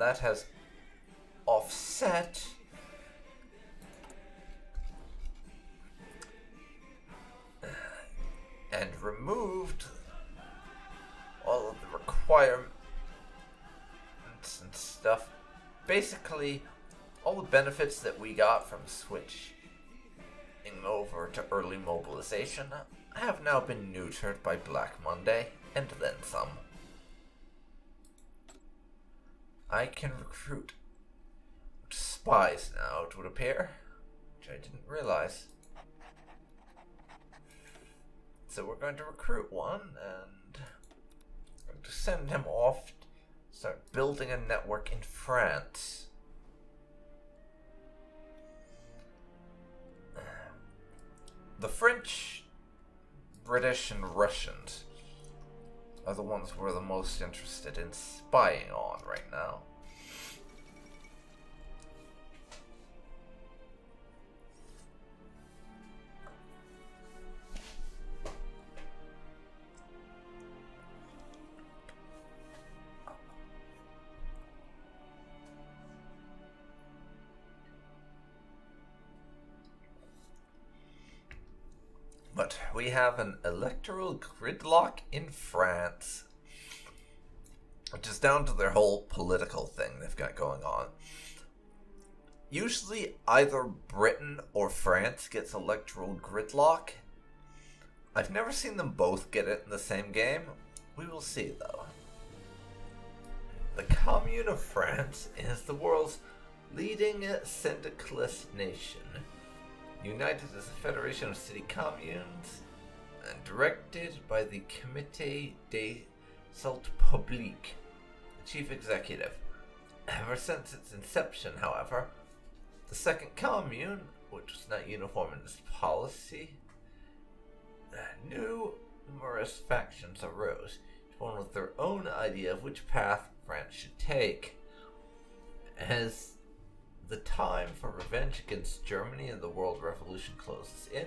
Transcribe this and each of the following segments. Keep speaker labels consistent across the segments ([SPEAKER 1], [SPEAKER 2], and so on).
[SPEAKER 1] that has offset and removed all of the requirements and stuff. Basically, all the benefits that we got from switching over to early mobilization have now been neutered by Black Monday, and then some. I can recruit spies now, it would appear, which I didn't realize. So we're going to recruit one, and we're going to send him off to start building a network in France. The French, British, and Russians are the ones we're the most interested in spying on right now. But we have an electoral gridlock in France, which is down to their whole political thing they've got going on. Usually either Britain or France gets electoral gridlock. I've never seen them both get it in the same game. We will see, though. The Commune of France is the world's leading syndicalist nation, united as a federation of city communes and directed by the Comité des Salles Publiques, the chief executive. Ever since its inception, however, the second commune, which was not uniform in its policy, numerous factions arose, each one with their own idea of which path France should take. As the time for revenge against Germany and the World Revolution closes in,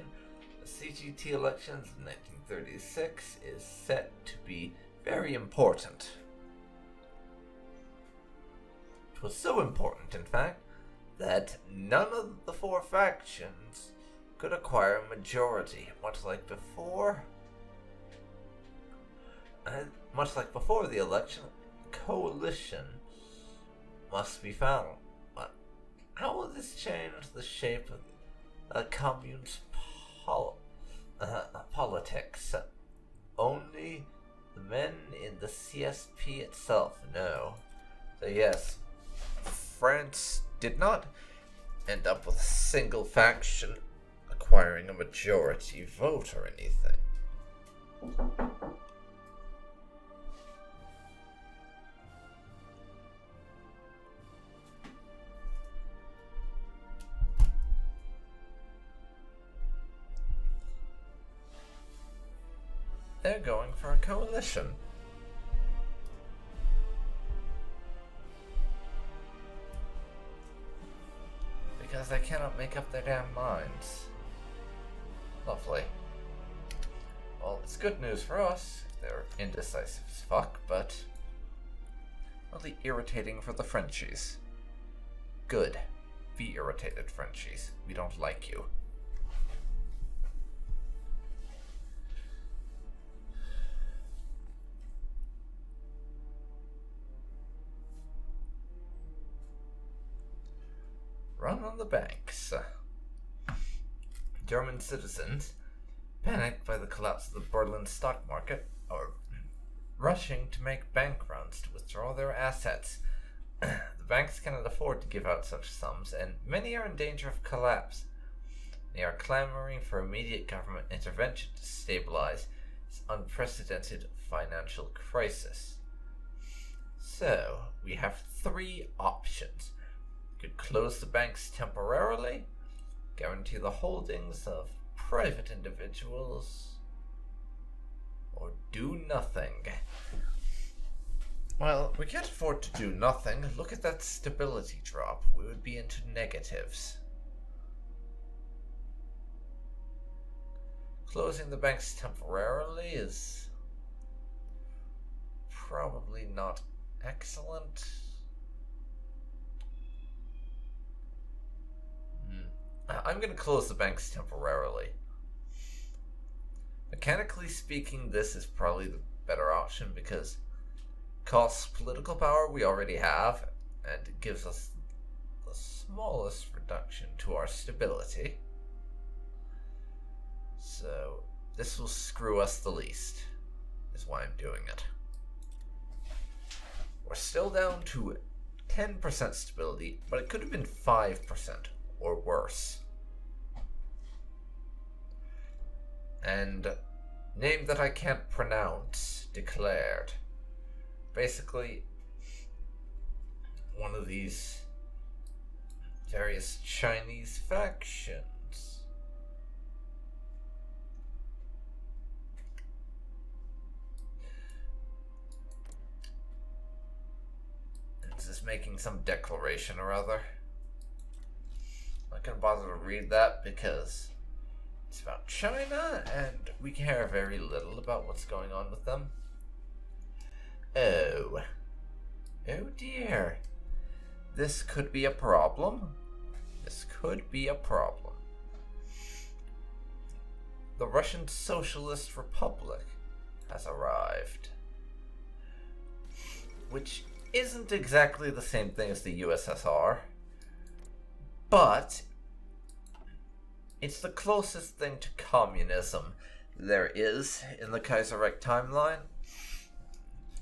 [SPEAKER 1] the CGT elections in 1936 is set to be very important. It was so important, in fact, that none of the four factions could acquire a majority, much like before the election. Coalition must be found. How will this change the shape of the commune's politics? Only the men in the CSP itself know. So yes, France did not end up with a single faction acquiring a majority vote or anything. They're going for a coalition. Because they cannot make up their damn minds. Lovely. Well, it's good news for us. They're indecisive as fuck, but really irritating for the Frenchies. Good. Be irritated, Frenchies. We don't like you. Run on the banks. German citizens, panicked by the collapse of the Berlin stock market, are rushing to make bank runs to withdraw their assets. The banks cannot afford to give out such sums, and many are in danger of collapse. They are clamoring for immediate government intervention to stabilize this unprecedented financial crisis. So, we have three options. Could close the banks temporarily, guarantee the holdings of private individuals, or do nothing. Well, we can't afford to do nothing. Look at that stability drop. We would be into negatives. Closing the banks temporarily is probably not excellent. I'm going to close the banks temporarily. Mechanically speaking, this is probably the better option because it costs political power we already have, and it gives us the smallest reduction to our stability. So this will screw us the least, is why I'm doing it. We're still down to 10% stability, but it could have been 5% or worse. And name that I can't pronounce declared. Basically, one of these various Chinese factions. Is making some declaration or other. I'm not gonna bother to read that because it's about China and we care very little about what's going on with them. Oh dear. This could be a problem. This could be a problem. The Russian Socialist Republic has arrived, which isn't exactly the same thing as the USSR, but it's the closest thing to communism there is in the Kaiserreich timeline,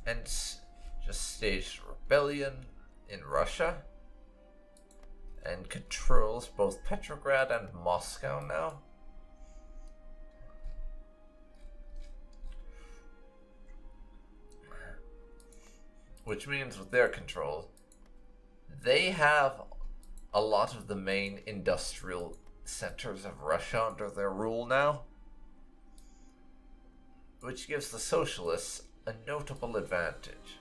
[SPEAKER 1] and just staged rebellion in Russia and controls both Petrograd and Moscow now. Which means with their control, they have a lot of the main industrial centers of Russia under their rule now, which gives the socialists a notable advantage.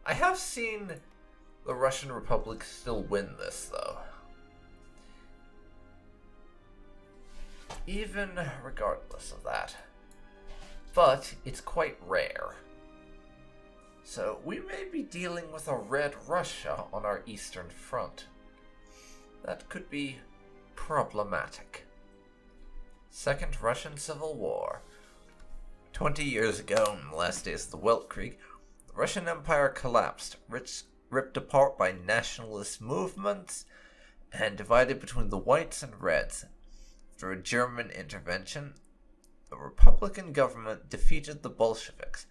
[SPEAKER 1] I have seen the Russian Republic still win this, though. Even regardless of that. But it's quite rare. So we may be dealing with a red Russia on our eastern front. That could be problematic. Second Russian Civil War. 20 years ago, in the last days of the Weltkrieg, the Russian Empire collapsed, ripped apart by nationalist movements, and divided between the whites and reds. Through a German intervention, the Republican government defeated the Bolsheviks,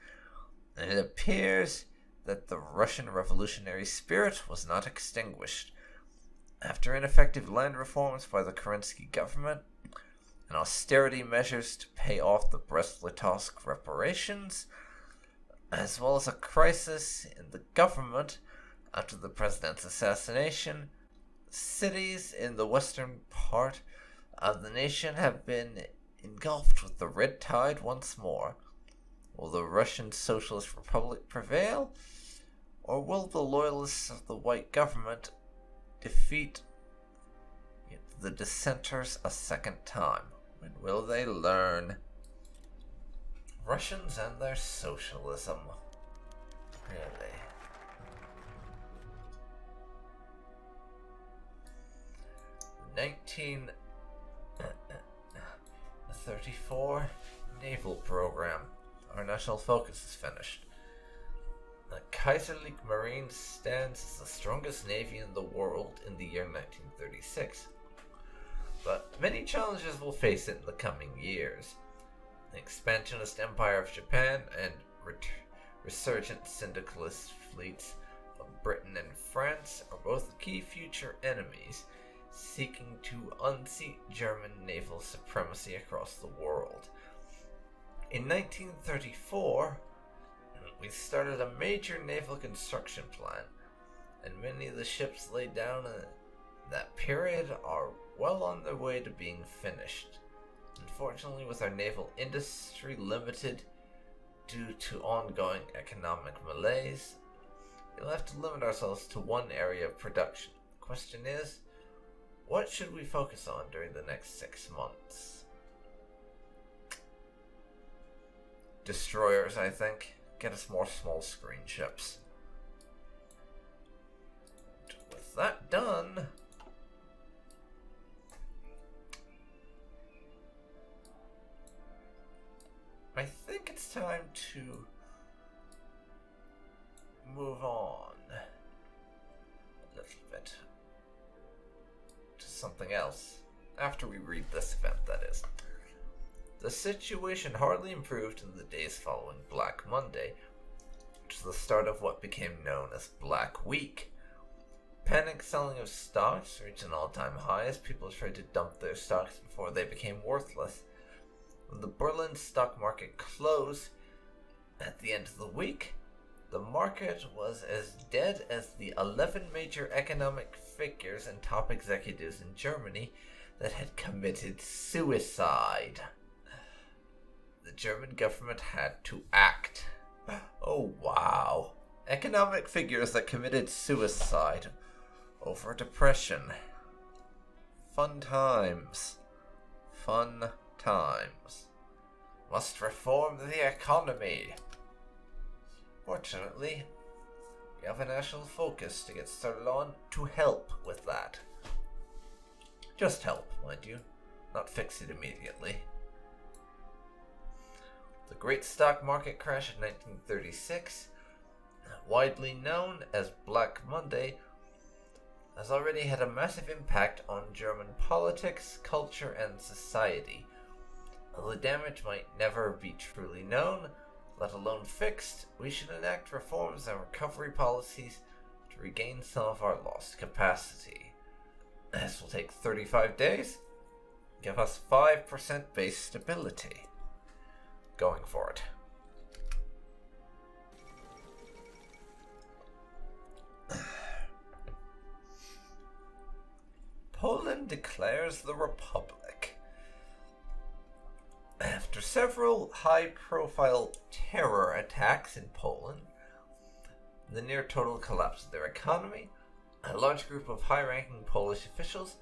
[SPEAKER 1] and it appears that the Russian revolutionary spirit was not extinguished. After ineffective land reforms by the Kerensky government and austerity measures to pay off the Brest-Litovsk reparations, as well as a crisis in the government after the president's assassination, cities in the western part of the nation have been engulfed with the red tide once more. Will the Russian Socialist Republic prevail, or will the loyalists of the white government defeat the dissenters a second time? When will they learn? Russians and their socialism. Really? The 1934 naval program. Our national focus is finished. The Kaiserreich Marine stands as the strongest navy in the world in the year 1936. But many challenges will face it in the coming years. The expansionist empire of Japan and resurgent syndicalist fleets of Britain and France are both key future enemies, seeking to unseat German naval supremacy across the world. In 1934, we started a major naval construction plan, and many of the ships laid down in that period are well on their way to being finished. Unfortunately, with our naval industry limited due to ongoing economic malaise, we'll have to limit ourselves to one area of production. The question is, what should we focus on during the next 6 months? Destroyers, I think. Get us more small screen ships. With that done, time to move on a little bit to something else. After we read this event, that is. The situation hardly improved in the days following Black Monday, which was the start of what became known as Black Week. Panic selling of stocks reached an all-time high as people tried to dump their stocks before they became worthless. When the Berlin stock market closed at the end of the week, the market was as dead as the 11 major economic figures and top executives in Germany that had committed suicide. The German government had to act. Oh wow. Economic figures that committed suicide over depression. Fun times. Fun times. Must reform the economy. Fortunately, we have a national focus to get started on to help with that. Just help, mind you. Not fix it immediately. The Great Stock Market Crash in 1936, widely known as Black Monday, has already had a massive impact on German politics, culture, and society. While the damage might never be truly known, let alone fixed, we should enact reforms and recovery policies to regain some of our lost capacity. This will take 35 days, give us 5% base stability. Going for it. Poland declares the Republic. After several high-profile terror attacks in Poland, the near-total collapse of their economy, a large group of high-ranking Polish officials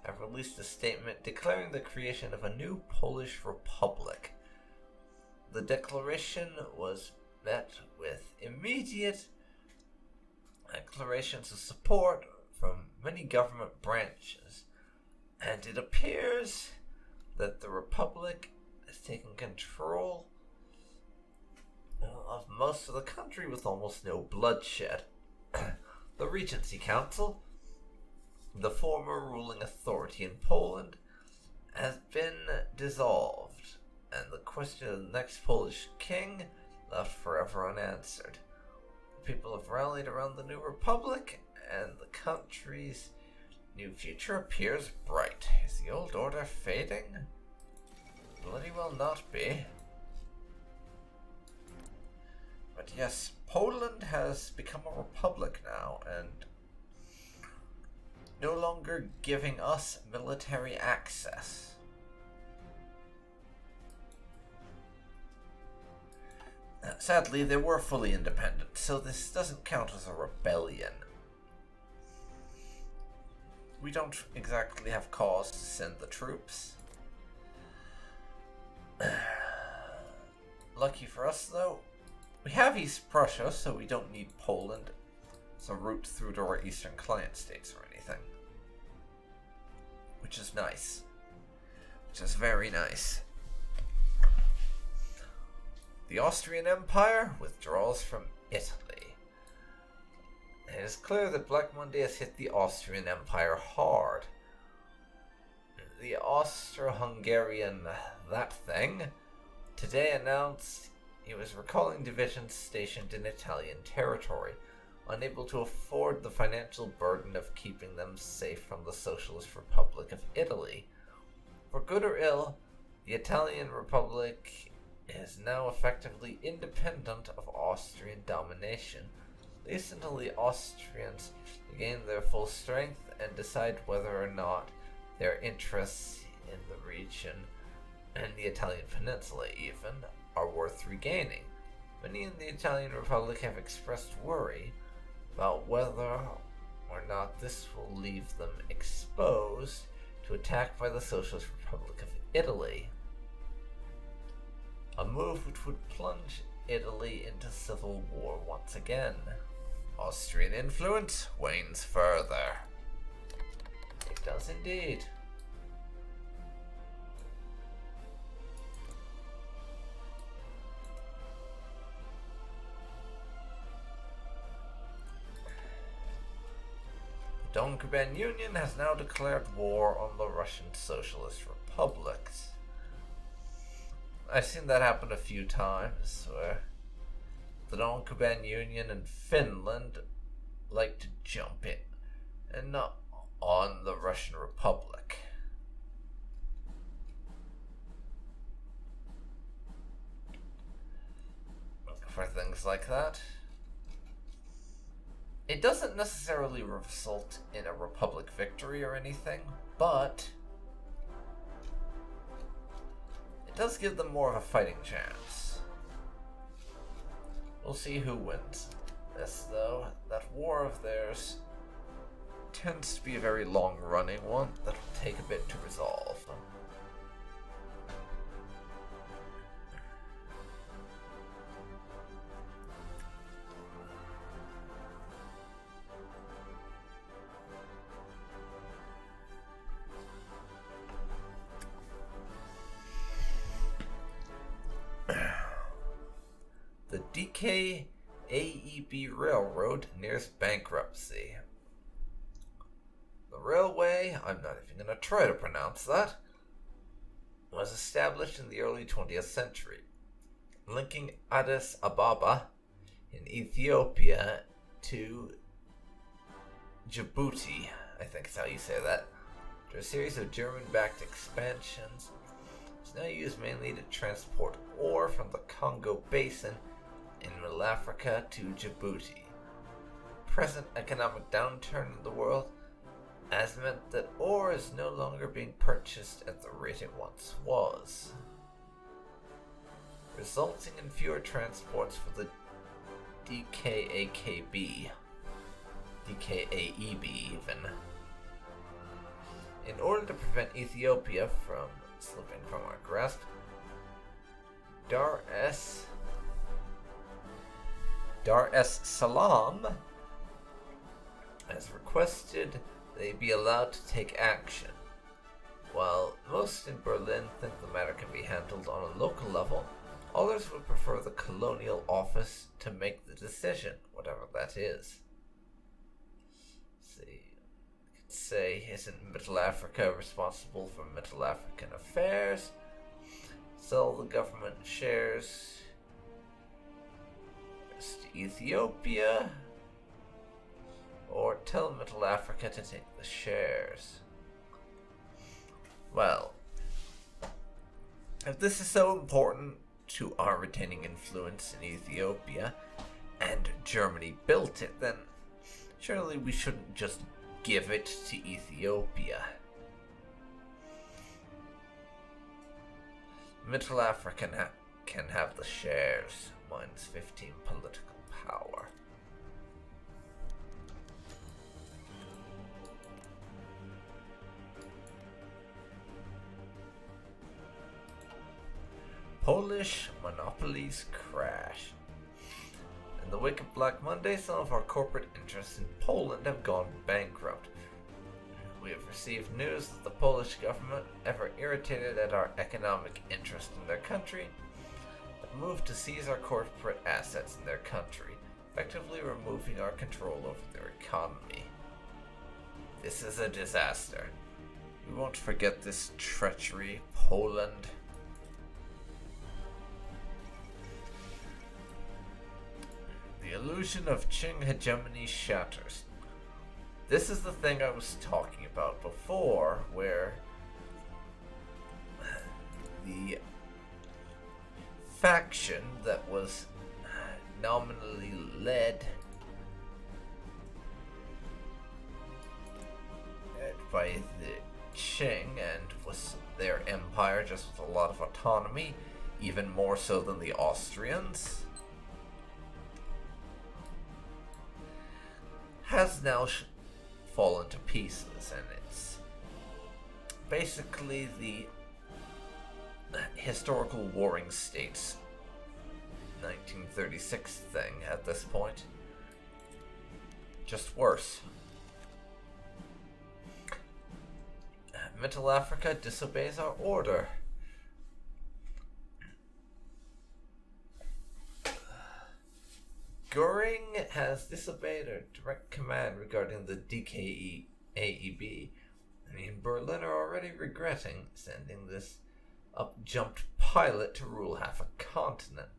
[SPEAKER 1] have released a statement declaring the creation of a new Polish Republic. The declaration was met with immediate declarations of support from many government branches, and it appears that the Republic has taken control of most of the country with almost no bloodshed. The Regency Council, the former ruling authority in Poland, has been dissolved, and the question of the next Polish king left forever unanswered. The people have rallied around the new republic, and the country's new future appears bright. Is the old order fading? Bloody well not be. But yes, Poland has become a republic now, and no longer giving us military access. Sadly, they were fully independent, so this doesn't count as a rebellion. We don't exactly have cause to send the troops. Lucky for us, though, we have East Prussia, so we don't need Poland as a route through to our eastern client states or anything. Which is nice. Which is very nice. The Austrian Empire withdraws from Italy. It is clear that Black Monday has hit the Austrian Empire hard. The Austro-Hungarian that thing today announced he was recalling divisions stationed in Italian territory, unable to afford the financial burden of keeping them safe from the Socialist Republic of Italy. For good or ill, the Italian Republic is now effectively independent of Austrian domination, at least until the Austrians regain their full strength and decide whether or not their interests in the region and the Italian peninsula even are worth regaining. Many in the Italian Republic have expressed worry about whether or not this will leave them exposed to attack by the Socialist Republic of Italy. A move which would plunge Italy into civil war once again. Austrian influence wanes further. It does indeed. The Donkuban Union has now declared war on the Russian Socialist Republics. I've seen that happen a few times, where the Donkuban Union and Finland like to jump in, and not on the Russian Republic. For things like that, it doesn't necessarily result in a Republic victory or anything, but it does give them more of a fighting chance. We'll see who wins this, though. That war of theirs tends to be a very long-running one that will take a bit to resolve. The DKAEB Railroad nears bankruptcy. The railway, I'm not even going to try to pronounce that, was established in the early 20th century, linking Addis Ababa in Ethiopia to Djibouti, I think is how you say that. After a series of German-backed expansions, it's now used mainly to transport ore from the Congo Basin in Middle Africa to Djibouti. Present economic downturn in the world has meant that ore is no longer being purchased at the rate it once was, resulting in fewer transports for the DKAEB even. In order to prevent Ethiopia from slipping from our grasp, Dar es Salaam has requested they be allowed to take action. While most in Berlin think the matter can be handled on a local level, others would prefer the colonial office to make the decision, whatever that is. Let's see, I could say, isn't Middle Africa responsible for Middle African affairs? Sell the government shares to Ethiopia, or tell Middle Africa to take the shares. Well, if this is so important to our retaining influence in Ethiopia, and Germany built it, then surely we shouldn't just give it to Ethiopia. Middle Africa can have the shares, minus 15 political power. Polish monopolies crash. In the wake of Black Monday, some of our corporate interests in Poland have gone bankrupt. We have received news that the Polish government, ever irritated at our economic interest in their country, have moved to seize our corporate assets in their country, effectively removing our control over their economy. This is a disaster. We won't forget this treachery, Poland. The illusion of Qing hegemony shatters. This is the thing I was talking about before, where the faction that was nominally led by the Qing and was their empire just with a lot of autonomy, even more so than the Austrians, has now fallen to pieces, and it's basically the historical warring states 1936 thing at this point, just worse. Middle Africa disobeys our order. Goering has disobeyed a direct command regarding the DKAEB, and in Berlin are already regretting sending this up-jumped pilot to rule half a continent.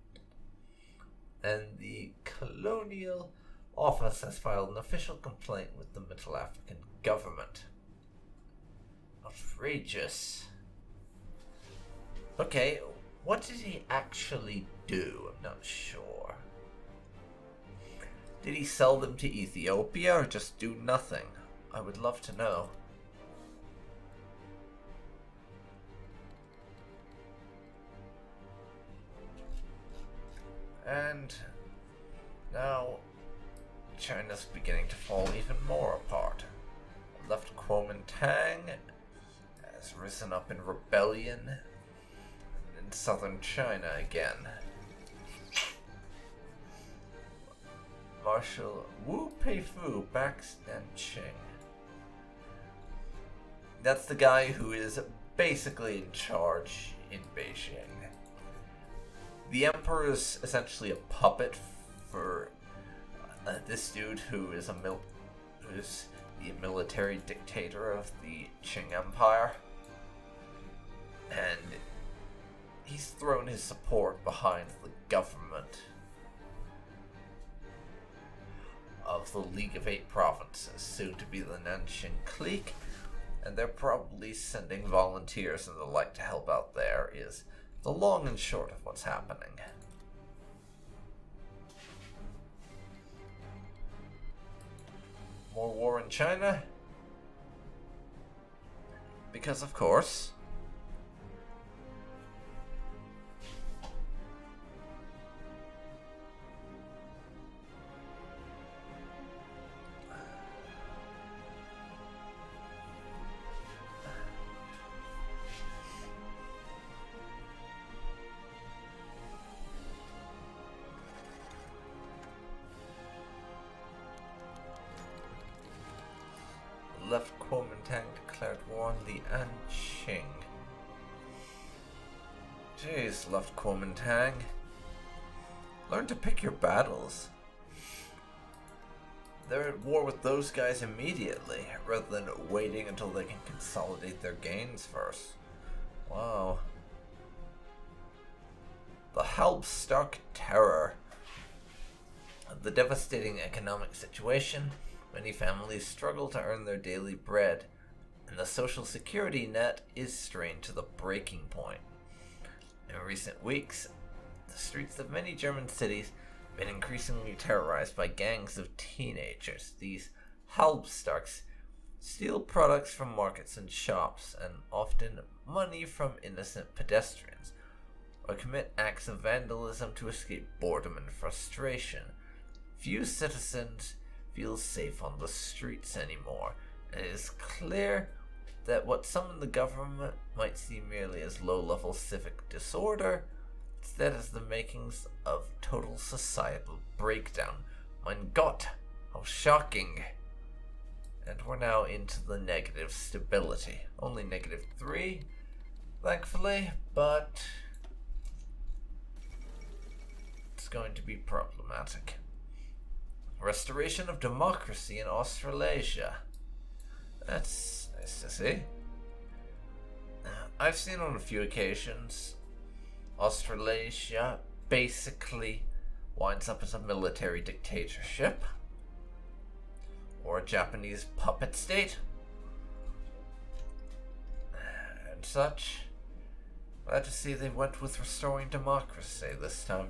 [SPEAKER 1] And the Colonial Office has filed an official complaint with the Middle African government. Outrageous. Okay, what did he actually do? I'm not sure. Did he sell them to Ethiopia or just do nothing? I would love to know. And now China's beginning to fall even more apart. Left Kuomintang has risen up in rebellion in southern China again. Marshal Wu Peifu backs Nanqing. That's the guy who is basically in charge in Beijing. The emperor is essentially a puppet for this dude who is who's the military dictator of the Qing Empire, and he's thrown his support behind the government of the League of Eight Provinces, soon to be the Nanqing clique, and they're probably sending volunteers and the like to help out there, is the long and short of what's happening. More war in China? Because of course. Left Kuomintang declared war on the Anqing. Jeez, left Kuomintang. Learn to pick your battles. They're at war with those guys immediately, rather than waiting until they can consolidate their gains first. Wow. The Halbstark Terror. The devastating economic situation. Many families struggle to earn their daily bread, and the social security net is strained to the breaking point. In recent weeks, the streets of many German cities have been increasingly terrorized by gangs of teenagers. These Halbstarks steal products from markets and shops, and often money from innocent pedestrians, or commit acts of vandalism to escape boredom and frustration. Few citizens feel safe on the streets anymore, and it is clear that what some in the government might see merely as low-level civic disorder, instead is the makings of total societal breakdown. Mein Gott, how shocking! And we're now into the negative stability. Only -3, thankfully, but it's going to be problematic. Restoration of democracy in Australasia. That's nice to see. I've seen on a few occasions Australasia basically winds up as a military dictatorship or a Japanese puppet state and such. Glad to see they went with restoring democracy this time.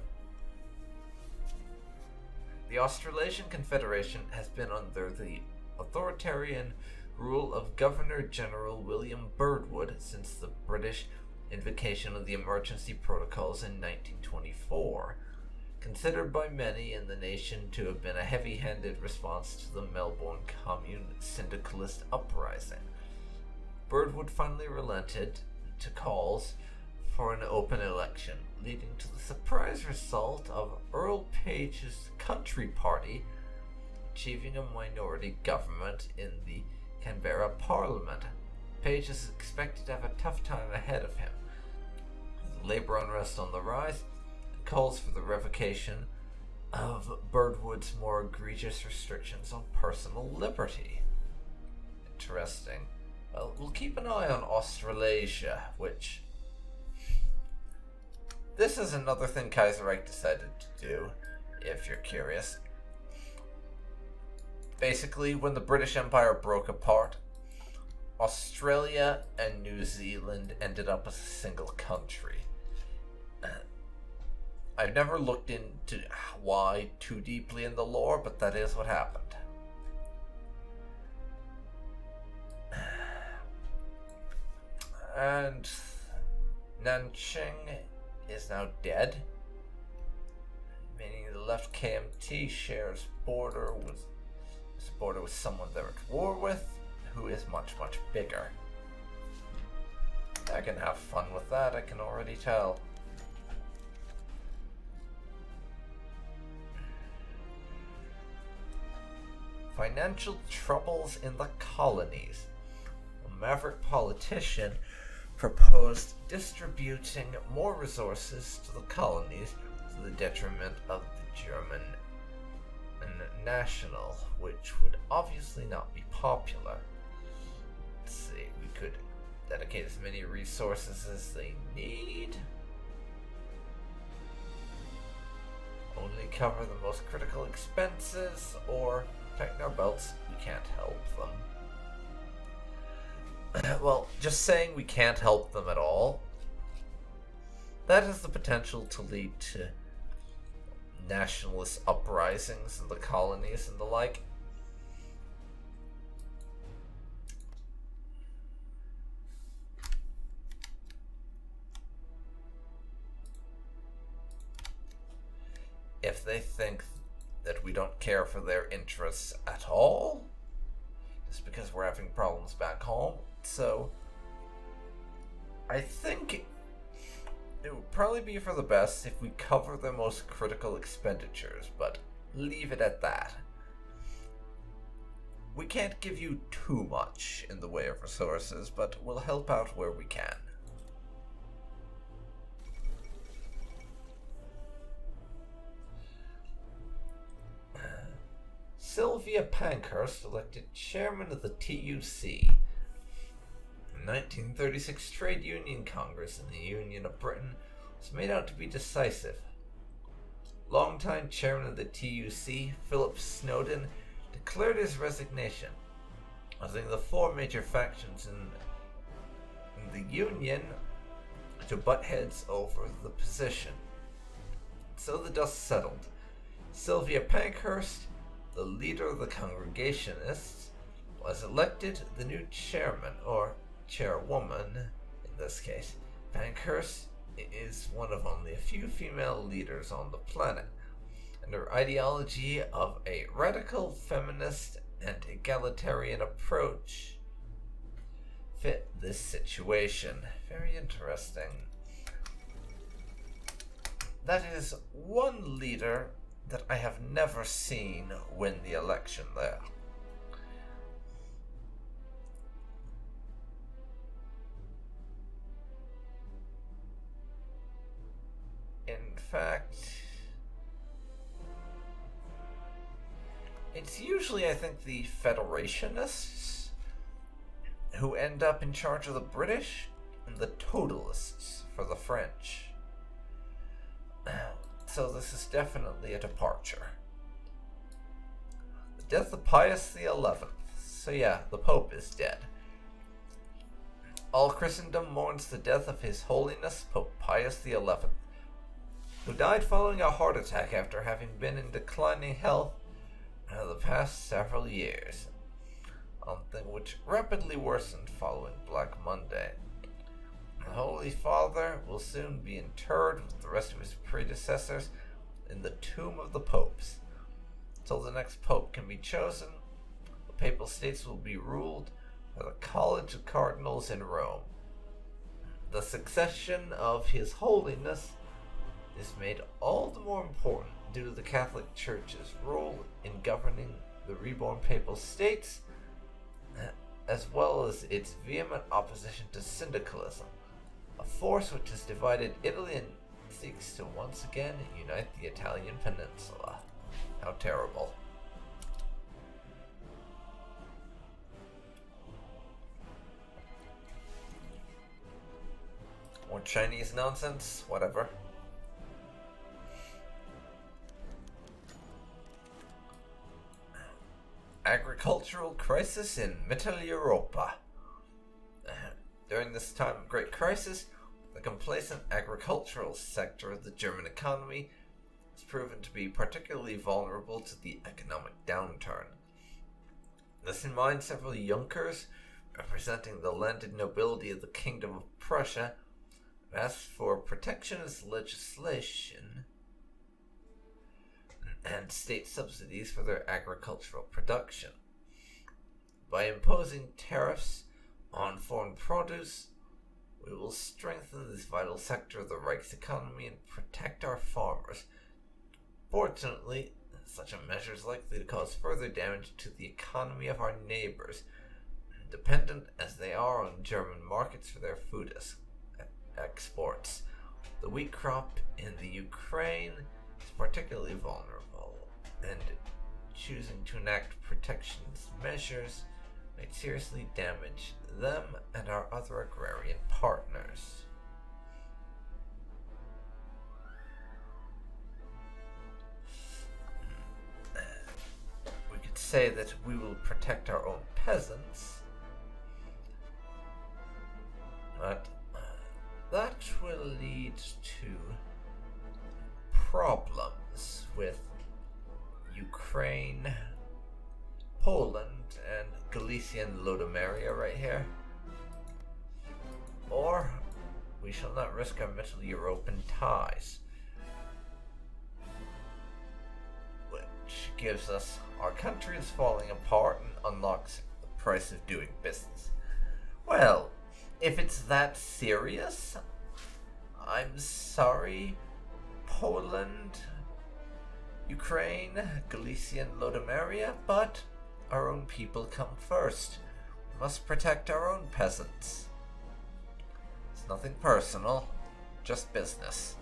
[SPEAKER 1] The Australasian Confederation has been under the authoritarian rule of Governor-General William Birdwood since the British invocation of the emergency protocols in 1924, considered by many in the nation to have been a heavy-handed response to the Melbourne Commune syndicalist uprising. Birdwood finally relented to calls for an open election, leading to the surprise result of Earl Page's Country Party achieving a minority government in the Canberra Parliament. Page is expected to have a tough time ahead of him. Labour unrest on the rise, and calls for the revocation of Birdwood's more egregious restrictions on personal liberty. Interesting. Well, we'll keep an eye on Australasia, which... This is another thing Kaiserreich decided to do, if you're curious. Basically, when the British Empire broke apart, Australia and New Zealand ended up as a single country. I've never looked into why too deeply in the lore, but that is what happened. And Nanching is now dead, meaning the left KMT shares border with someone they're at war with, who is much, much bigger. I can have fun with that, I can already tell. Financial troubles in the colonies. A maverick politician proposed distributing more resources to the colonies to the detriment of the German national, which would obviously not be popular. Let's see, we could dedicate as many resources as they need. Only cover the most critical expenses, or tighten our belts, we can't help them. Well, just saying we can't help them at all, that has the potential to lead to nationalist uprisings in the colonies and the like. If they think that we don't care for their interests at all, just because we're having problems back home. So I think it would probably be for the best if we cover the most critical expenditures, but leave it at that. We can't give you too much in the way of resources, but we'll help out where we can. Sylvia Pankhurst elected chairman of the TUC. The 1936 Trade Union Congress in the Union of Britain was made out to be decisive. Longtime chairman of the TUC, Philip Snowden, declared his resignation, causing the four major factions in the Union to butt heads over the position. So the dust settled. Sylvia Pankhurst, the leader of the Congregationists, was elected the new chairman, or chairwoman in this case. Pankhurst is one of only a few female leaders on the planet, and her ideology of a radical feminist and egalitarian approach fit this situation. Very interesting. That is one leader that I have never seen win the election there. In fact, it's usually, I think, the Federationists who end up in charge of the British, and the Totalists for the French. So this is definitely a departure. The death of Pius XI. So yeah, the Pope is dead. All Christendom mourns the death of His Holiness Pope Pius XI, who died following a heart attack after having been in declining health for the past several years, something which rapidly worsened following Black Monday. The Holy Father will soon be interred with the rest of his predecessors in the tomb of the popes. Until the next pope can be chosen, the Papal States will be ruled by the College of Cardinals in Rome. The succession of His Holiness is made all the more important due to the Catholic Church's role in governing the reborn Papal States, as well as its vehement opposition to syndicalism, a force which has divided Italy and seeks to once again unite the Italian peninsula. How terrible. More Chinese nonsense? Whatever. Agricultural crisis in Mittel Europa. During this time of great crisis, the complacent agricultural sector of the German economy has proven to be particularly vulnerable to the economic downturn. This in mind, several Junkers, representing the landed nobility of the Kingdom of Prussia, have asked for protectionist legislation and state subsidies for their agricultural production. By imposing tariffs on foreign produce, we will strengthen this vital sector of the Reich's economy and protect our farmers. Fortunately, such a measure is likely to cause further damage to the economy of our neighbors, dependent as they are on German markets for their food exports. The wheat crop in the Ukraine is particularly vulnerable, and choosing to enact protectionist measures might seriously damage them and our other agrarian partners. We could say that we will protect our own peasants, but that will lead to problems with Ukraine, Poland, and Galicia and Lodomeria right here. Or we shall not risk our Mittel European ties, which gives us our country is falling apart and unlocks the price of doing business. Well, if it's that serious, I'm sorry, Poland, Ukraine, Galicia, and Lodomeria, but our own people come first. We must protect our own peasants. It's nothing personal, just business.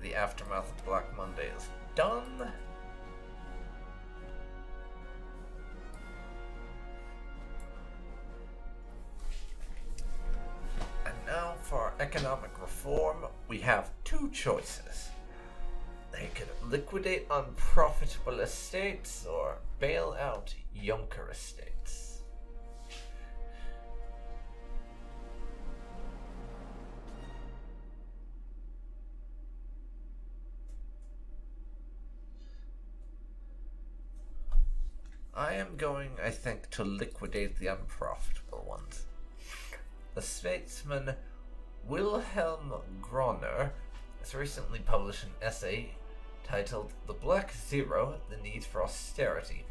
[SPEAKER 1] The aftermath of Black Monday is done. And now for our economic reform, we have two choices. They could liquidate unprofitable estates or bail out Junker estates. I am going, I think, to liquidate the unprofitable ones. The statesman Wilhelm Groner has recently published an essay titled The Black Zero, The Need for Austerity,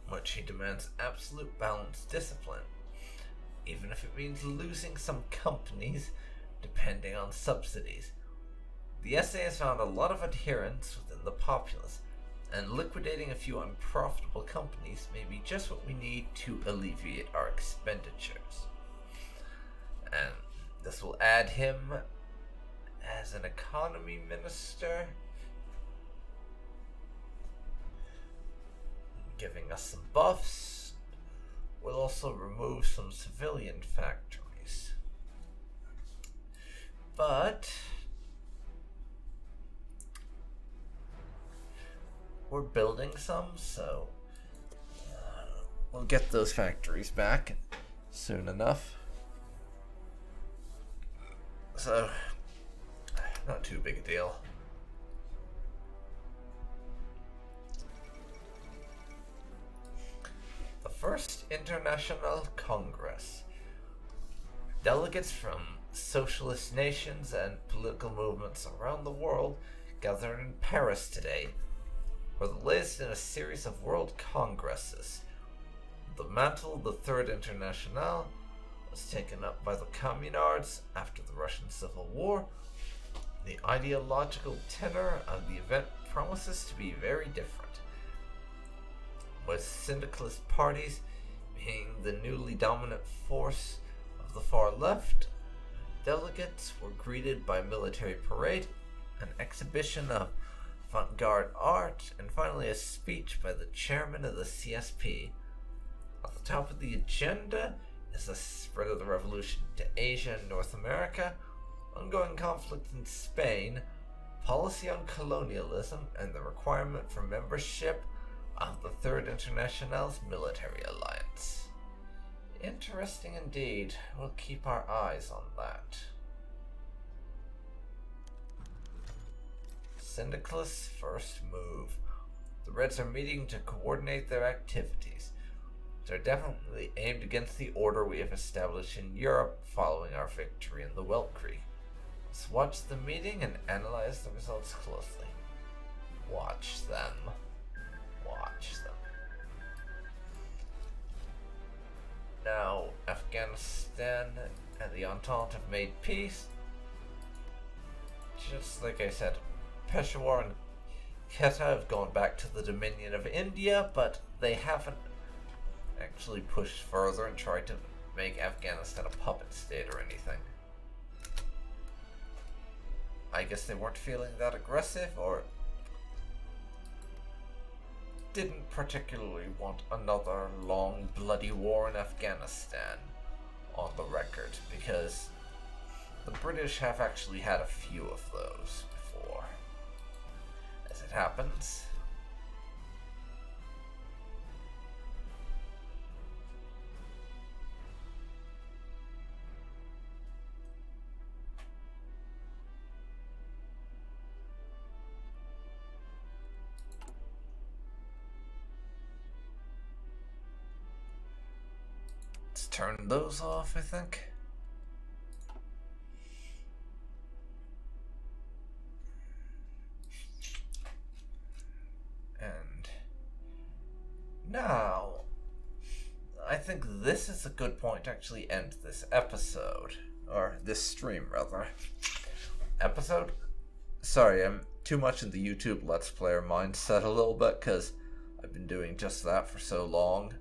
[SPEAKER 1] in which he demands absolute balanced discipline, even if it means losing some companies depending on subsidies. The essay has found a lot of adherents within the populace, and liquidating a few unprofitable companies may be just what we need to alleviate our expenditures. And this will add him as an economy minister, giving us some buffs. We'll also remove some civilian factories. But we're building some, so we'll get those factories back soon enough. So, not too big a deal. The First International Congress. Delegates from socialist nations and political movements around the world gathered in Paris today for the latest in a series of world congresses. The mantle of the Third International was taken up by the Communards after the Russian Civil War. The ideological tenor of the event promises to be very different, with syndicalist parties being the newly dominant force of the far left, Delegates were greeted by a military parade, an exhibition of avant-garde art, and finally a speech by the chairman of the CSP. At the top of the agenda is the spread of the revolution to Asia and North America, ongoing conflict in Spain, policy on colonialism, and the requirement for membership of the Third International's military alliance. Interesting indeed. We'll keep our eyes on that. Syndicalists' first move. The Reds are meeting to coordinate their activities. They're definitely aimed against the order we have established in Europe following our victory in the Weltkrieg. Let's watch the meeting and analyze the results closely. Watch them. Watch them. Now, Afghanistan and the Entente have made peace. Just like I said, Peshawar and Quetta have gone back to the Dominion of India, but they haven't actually pushed further and tried to make Afghanistan a puppet state or anything. I guess they weren't feeling that aggressive, or didn't particularly want another long bloody war in Afghanistan on the record, because the British have actually had a few of those before. As it happens, let's turn those off, I think. And now, I think this is a good point to actually end this episode. Or this stream, rather. Episode? Sorry, I'm too much in the YouTube Let's Player mindset a little bit, because I've been doing just that for so long.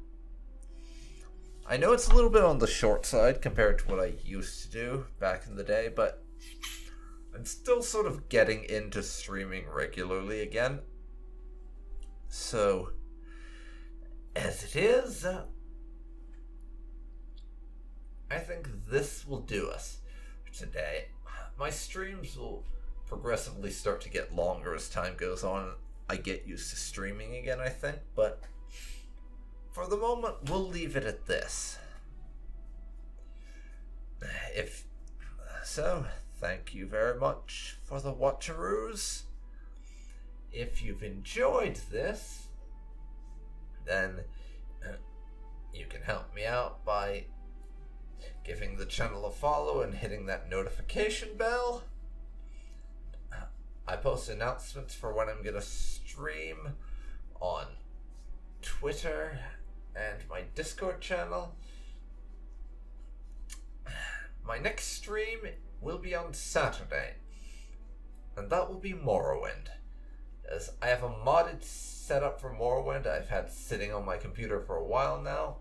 [SPEAKER 1] I know it's a little bit on the short side compared to what I used to do back in the day, but I'm still sort of getting into streaming regularly again. So, as it is, I think this will do us for today. My streams will progressively start to get longer as time goes on. I get used to streaming again, I think, but for the moment, we'll leave it at this. If so, thank you very much for the watcheroos. If you've enjoyed this, then you can help me out by giving the channel a follow and hitting that notification bell. I post announcements for when I'm gonna stream on Twitter and my Discord channel. My next stream will be on Saturday, and that will be Morrowind, as I have a modded setup for Morrowind I've had sitting on my computer for a while now,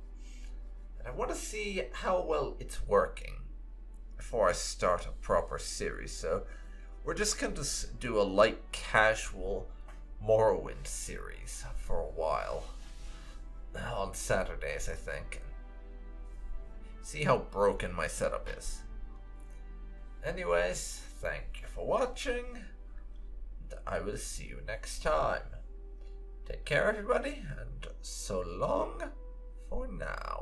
[SPEAKER 1] and I want to see how well it's working before I start a proper series. So we're just going to do a light casual Morrowind series for a while on Saturdays, I think. See how broken my setup is. Anyways, thank you for watching, and I will see you next time. Take care, everybody, and so long for now.